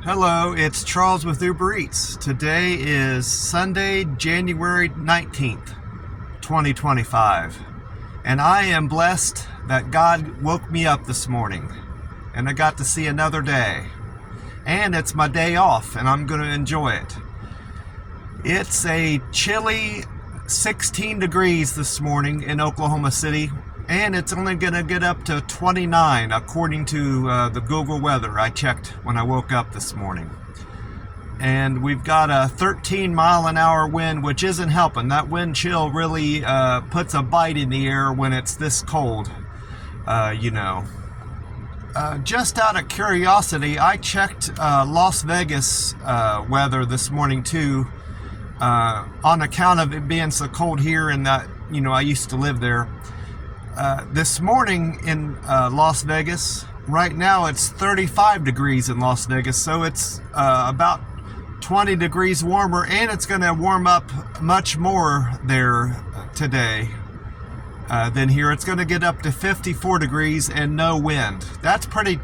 Hello, it's Charles with Uber Eats. Today is Sunday, January 19th, 2025. And I am blessed that God woke me up this morning and I got to see another day. And it's my day off and I'm going to enjoy it. It's a chilly 16 degrees this morning in Oklahoma City. And it's only going to get up to 29 according to the Google weather I checked when I woke up this morning. And we've got a 13-mile-an-hour wind, which isn't helping. That wind chill really puts a bite in the air when it's this cold, Just out of curiosity, I checked Las Vegas weather this morning too, on account of it being so cold here and that, I used to live there. This morning in Las Vegas, right now it's 35 degrees in Las Vegas, so it's about 20 degrees warmer, and it's going to warm up much more there today than here. It's going to get up to 54 degrees and no wind. That's fairly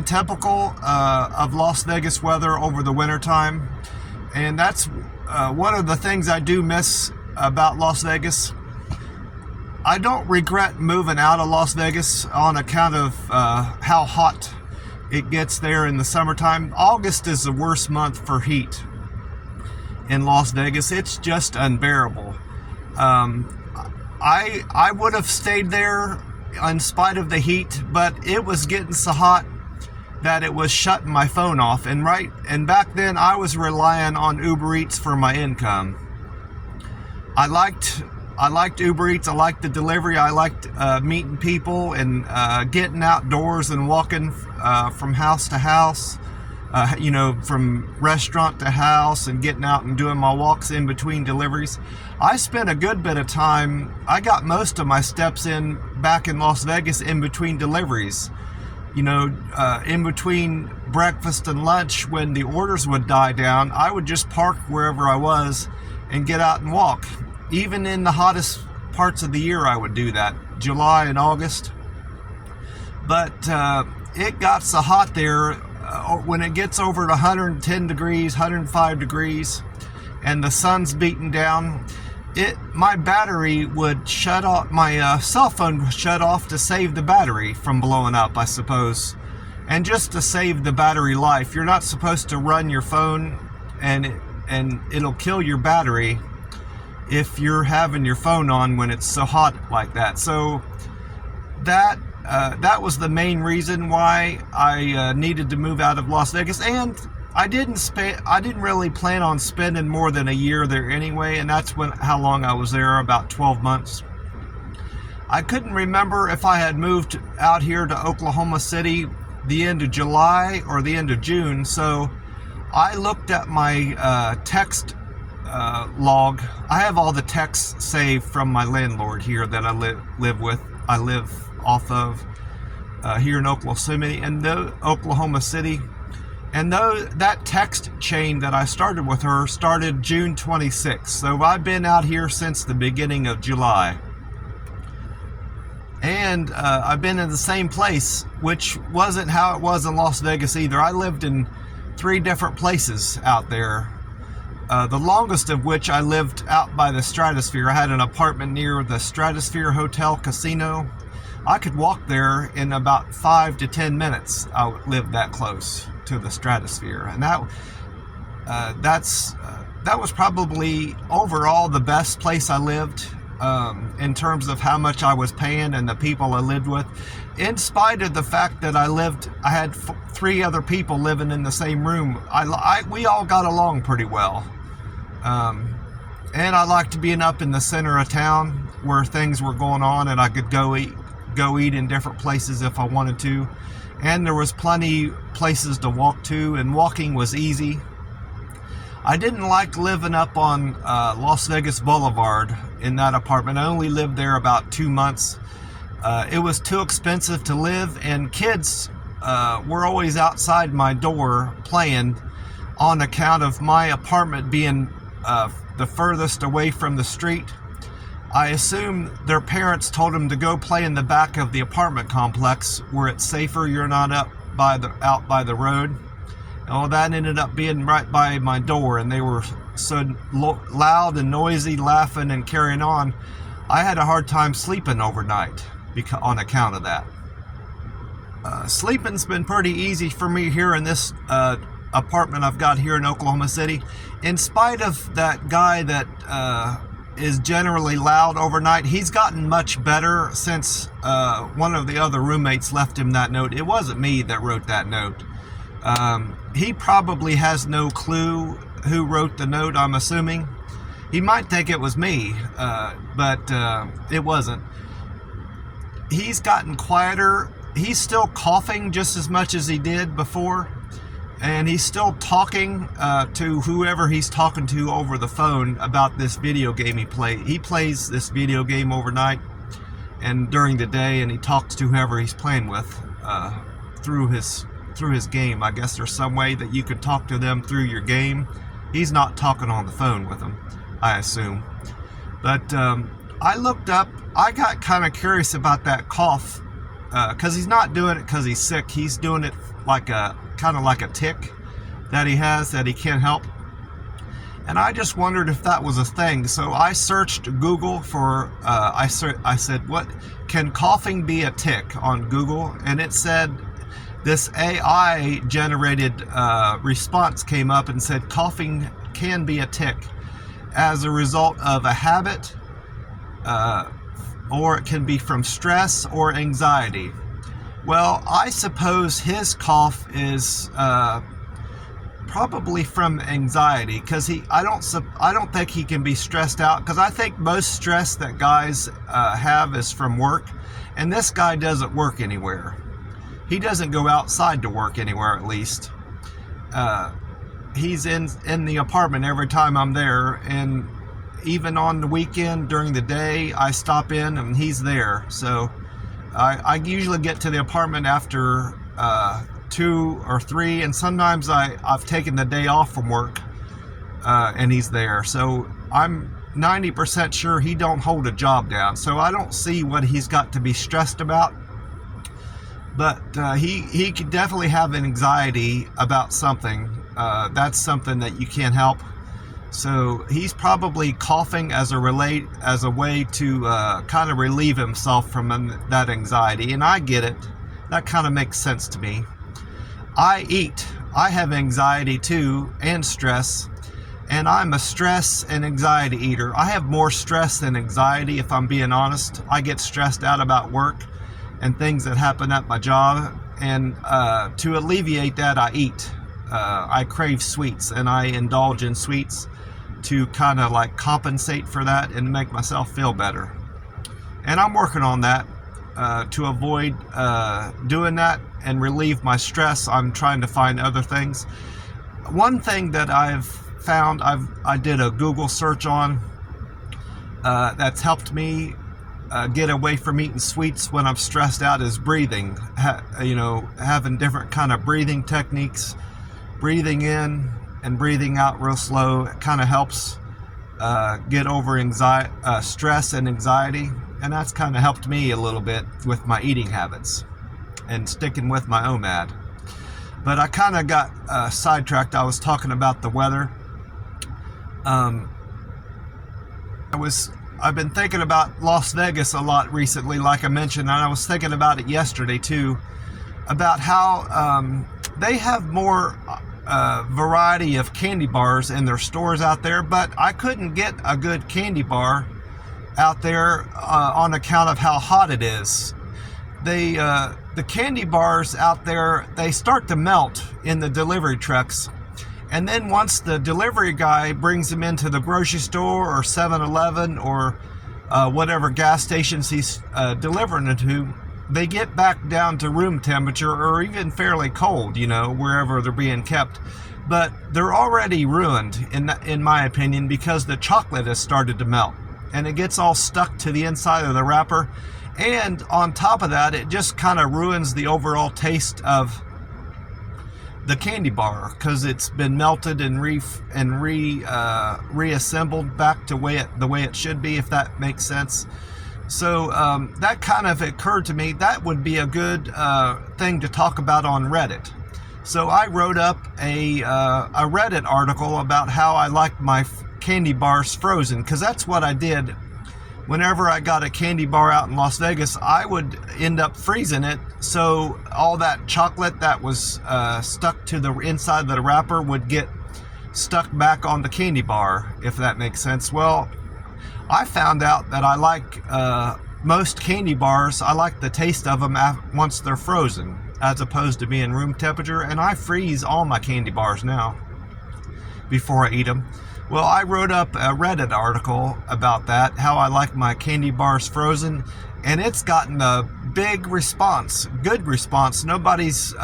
typical of Las Vegas weather over the wintertime, and that's one of the things I do miss about Las Vegas. I don't regret moving out of Las Vegas on account of how hot it gets there in the summertime. August is the worst month for heat in Las Vegas. It's just unbearable. I would have stayed there in spite of the heat, but it was getting so hot that it was shutting my phone off. And back then I was relying on Uber Eats for my income. I liked Uber Eats. I liked the delivery. I liked meeting people and getting outdoors and walking from house to house, from restaurant to house, and getting out and doing my walks in between deliveries. I spent a good bit of time. I got most of my steps in back in Las Vegas in between deliveries. In between breakfast and lunch, when the orders would die down, I would just park wherever I was and get out and walk. Even in the hottest parts of the year, I would do that, July and August. But it got so hot there, when it gets over to 110 degrees, 105 degrees, and the sun's beating down, my battery would shut off, my cell phone would shut off to save the battery from blowing up, I suppose. And just to save the battery life, you're not supposed to run your phone and it'll kill your battery if you're having your phone on when it's so hot like that. So that was the main reason why I needed to move out of Las Vegas. And I didn't really plan on spending more than a year there anyway, and that's how long I was there, about 12 months. I couldn't remember if I had moved out here to Oklahoma City the end of July or the end of June, so I looked at my text log. I have all the texts saved from my landlord here that I live with. I live off of here in Oklahoma City. And that text chain that I started with her started June 26th. So I've been out here since the beginning of July. And I've been in the same place, which wasn't how it was in Las Vegas either. I lived in 3 different places out there. The longest of which I lived out by the Stratosphere. I had an apartment near the Stratosphere Hotel Casino. I could walk there in about 5 to 10 minutes. I lived that close to the Stratosphere, and that was probably overall the best place I lived in terms of how much I was paying and the people I lived with. In spite of the fact that I had 3 other people living in the same room, we all got along pretty well. And I liked being up in the center of town where things were going on, and I could go eat in different places if I wanted to. And there was plenty places to walk to, and walking was easy. I didn't like living up on Las Vegas Boulevard in that apartment. I only lived there about 2 months. It was too expensive to live, and kids were always outside my door playing on account of my apartment being the furthest away from the street. I assume their parents told them to go play in the back of the apartment complex where it's safer. You're not up by the road. Oh, that ended up being right by my door, and they were so loud and noisy, laughing and carrying on. I had a hard time sleeping overnight on account of that. Sleeping's been pretty easy for me here in this apartment I've got here in Oklahoma City. In spite of that guy that is generally loud overnight, he's gotten much better since one of the other roommates left him that note. It wasn't me that wrote that note. He probably has no clue who wrote the note, I'm assuming. He might think it was me, but it wasn't. He's gotten quieter. He's still coughing just as much as he did before, and he's still talking to whoever he's talking to over the phone about this video game he plays. He plays this video game overnight and during the day, and he talks to whoever he's playing with through his game. I guess there's some way that you could talk to them through your game. He's not talking on the phone with them, I assume. But I looked up, I got kind of curious about that cough, because he's not doing it because he's sick. He's doing it like kind of like a tick that he has that he can't help. And I just wondered if that was a thing. So I searched Google for, I said, what can coughing be a tick on Google? And it said, this AI generated response came up and said coughing can be a tick as a result of a habit, or it can be from stress or anxiety. Well, I suppose his cough is probably from anxiety, because I don't think he can be stressed out, because I think most stress that guys have is from work, and this guy doesn't work anywhere. He doesn't go outside to work anywhere, at least. He's in the apartment every time I'm there, and even on the weekend during the day, I stop in and he's there. So I usually get to the apartment after 2 or 3, and sometimes I've taken the day off from work and he's there. So I'm 90% sure he don't hold a job down. So I don't see what he's got to be stressed about. But he could definitely have an anxiety about something. That's something that you can't help. So he's probably coughing as a way to kind of relieve himself from that anxiety. And I get it. That kind of makes sense to me. I eat. I have anxiety too, and stress. And I'm a stress and anxiety eater. I have more stress than anxiety, if I'm being honest. I get stressed out about work and things that happen at my job, and to alleviate that, I eat. I crave sweets, and I indulge in sweets to kind of like compensate for that and make myself feel better. And I'm working on that to avoid doing that and relieve my stress. I'm trying to find other things. One thing that I've found, I did a Google search on that's helped me get away from eating sweets when I'm stressed out, is breathing. Having different kind of breathing techniques. Breathing in and breathing out real slow, it kind of helps get over stress and anxiety. And that's kind of helped me a little bit with my eating habits and sticking with my OMAD. But I kind of got sidetracked. I was talking about the weather. I've been thinking about Las Vegas a lot recently, like I mentioned, and I was thinking about it yesterday too, about how they have more variety of candy bars in their stores out there, but I couldn't get a good candy bar out there on account of how hot it is. The candy bars out there, they start to melt in the delivery trucks. And then once the delivery guy brings them into the grocery store or 7-Eleven or whatever gas stations he's delivering it to, they get back down to room temperature or even fairly cold, wherever they're being kept. But they're already ruined, in my opinion, because the chocolate has started to melt. And it gets all stuck to the inside of the wrapper. And on top of that, it just kind of ruins the overall taste of the candy bar, because it's been melted and reassembled back to the way it should be, if that makes sense. So that kind of occurred to me, that would be a good thing to talk about on Reddit. So I wrote up a Reddit article about how I like my candy bars frozen, because that's what I did. Whenever I got a candy bar out in Las Vegas, I would end up freezing it, so all that chocolate that was stuck to the inside of the wrapper would get stuck back on the candy bar, if that makes sense. Well, I found out that I like most candy bars, I like the taste of them once they're frozen, as opposed to being room temperature, and I freeze all my candy bars now before I eat them. Well, I wrote up a Reddit article about that, how I like my candy bars frozen, and it's gotten a big response, good response. Nobody's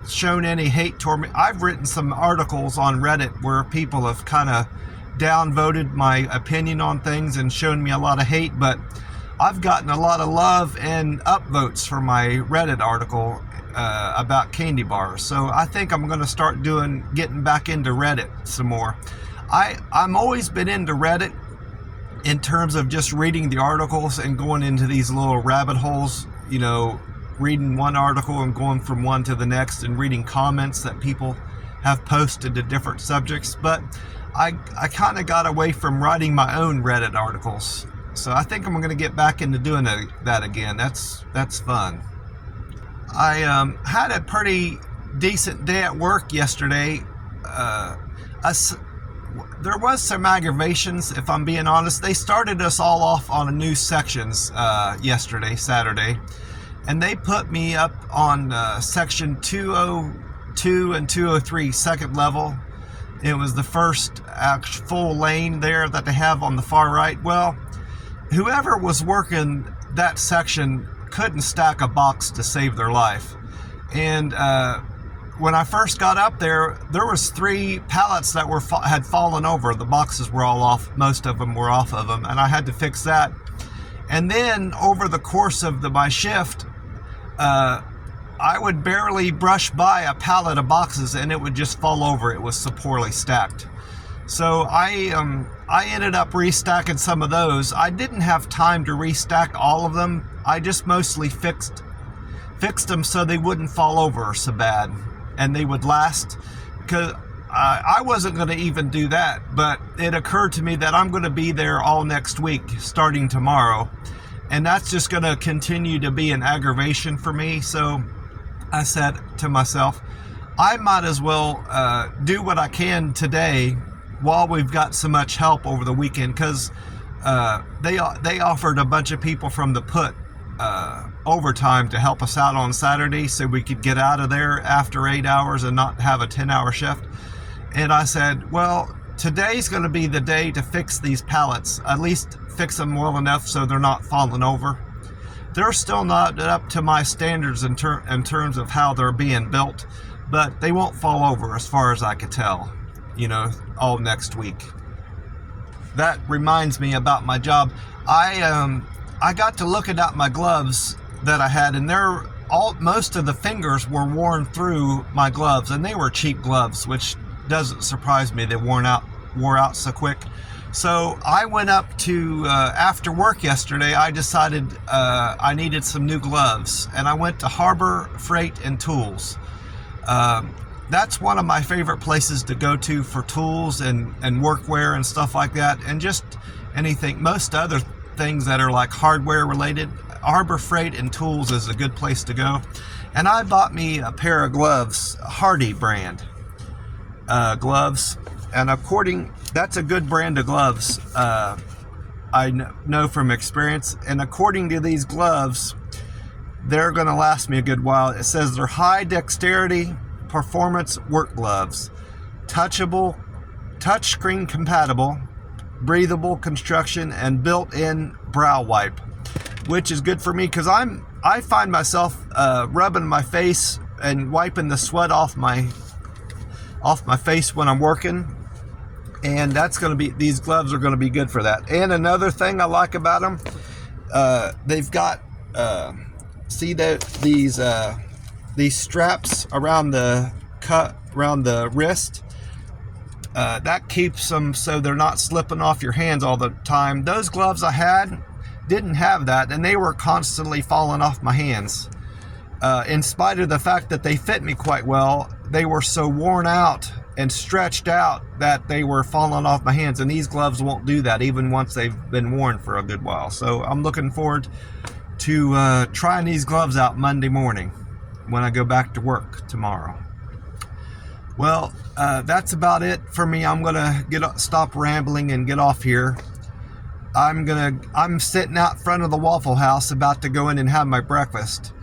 shown any hate toward me. I've written some articles on Reddit where people have kind of downvoted my opinion on things and shown me a lot of hate, but I've gotten a lot of love and upvotes for my Reddit article about candy bars. So I think I'm going to start getting back into Reddit some more. I'm always been into Reddit in terms of just reading the articles and going into these little rabbit holes, you know, reading one article and going from one to the next and reading comments that people have posted to different subjects. But I kind of got away from writing my own Reddit articles. So I think I'm going to get back into doing that again. That's fun. I had a pretty decent day at work yesterday. There was some aggravations, if I'm being honest. They started us all off on new sections yesterday, Saturday, and they put me up on section 202 and 203, second level. It was the first full lane there that they have on the far right. Well, whoever was working that section couldn't stack a box to save their life. And when I first got up there was 3 pallets that had fallen over. The boxes were all off. Most of them were off of them, and I had to fix that. And then over the course of my shift, I would barely brush by a pallet of boxes and it would just fall over. It was so poorly stacked. So I ended up restacking some of those. I didn't have time to restack all of them. I just mostly fixed them so they wouldn't fall over so bad and they would last, because I wasn't going to even do that, but it occurred to me that I'm going to be there all next week starting tomorrow, and that's just going to continue to be an aggravation for me. So I said to myself, I might as well do what I can today while we've got so much help over the weekend, because they offered a bunch of people from the put overtime to help us out on Saturday so we could get out of there after 8 hours and not have a 10-hour shift. And I said, well, today's going to be the day to fix these pallets, at least fix them well enough so they're not falling over. They're still not up to my standards in terms of how they're being built, but they won't fall over as far as I could tell, you know, all next week. That reminds me about my job. I got to looking at my gloves that I had, and most of the fingers were worn through my gloves, and they were cheap gloves, which doesn't surprise me. They wore out so quick. So I went up to, after work yesterday, I decided I needed some new gloves, and I went to Harbor Freight and Tools. That's one of my favorite places to go to for tools and workwear and stuff like that, and just anything, most other things that are like hardware related. Harbor Freight and Tools is a good place to go. And I bought me a pair of gloves, Hardy brand gloves, and that's a good brand of gloves, I know from experience. And according to these gloves, they're going to last me a good while. It says they're high dexterity performance work gloves, touchable, touchscreen compatible, breathable construction, and built-in brow wipe, which is good for me because I find myself rubbing my face and wiping the sweat off my face when I'm working, and these gloves are going to be good for that. And another thing I like about them, they've got these straps around the wrist. that keeps them so they're not slipping off your hands all the time. Those gloves I had didn't have that, and they were constantly falling off my hands. In spite of the fact that they fit me quite well, they were so worn out and stretched out that they were falling off my hands, and these gloves won't do that even once they've been worn for a good while. So I'm looking forward to trying these gloves out Monday morning when I go back to work tomorrow. Well, that's about it for me. I'm gonna stop rambling and get off here. I'm sitting out front of the Waffle House about to go in and have my breakfast.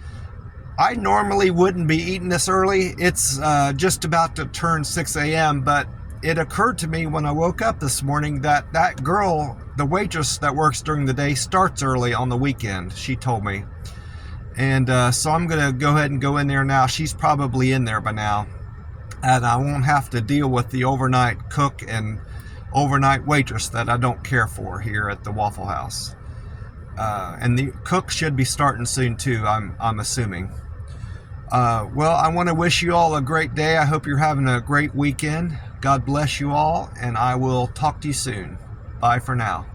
I normally wouldn't be eating this early. It's just about to turn 6 a.m., but it occurred to me when I woke up this morning that that girl, the waitress that works during the day, starts early on the weekend, she told me. And so I'm going to go ahead and go in there now. She's probably in there by now. And I won't have to deal with the overnight cook and overnight waitress that I don't care for here at the Waffle House. And the cook should be starting soon too, I'm assuming. Well, I want to wish you all a great day. I hope you're having a great weekend. God bless you all, and I will talk to you soon. Bye for now.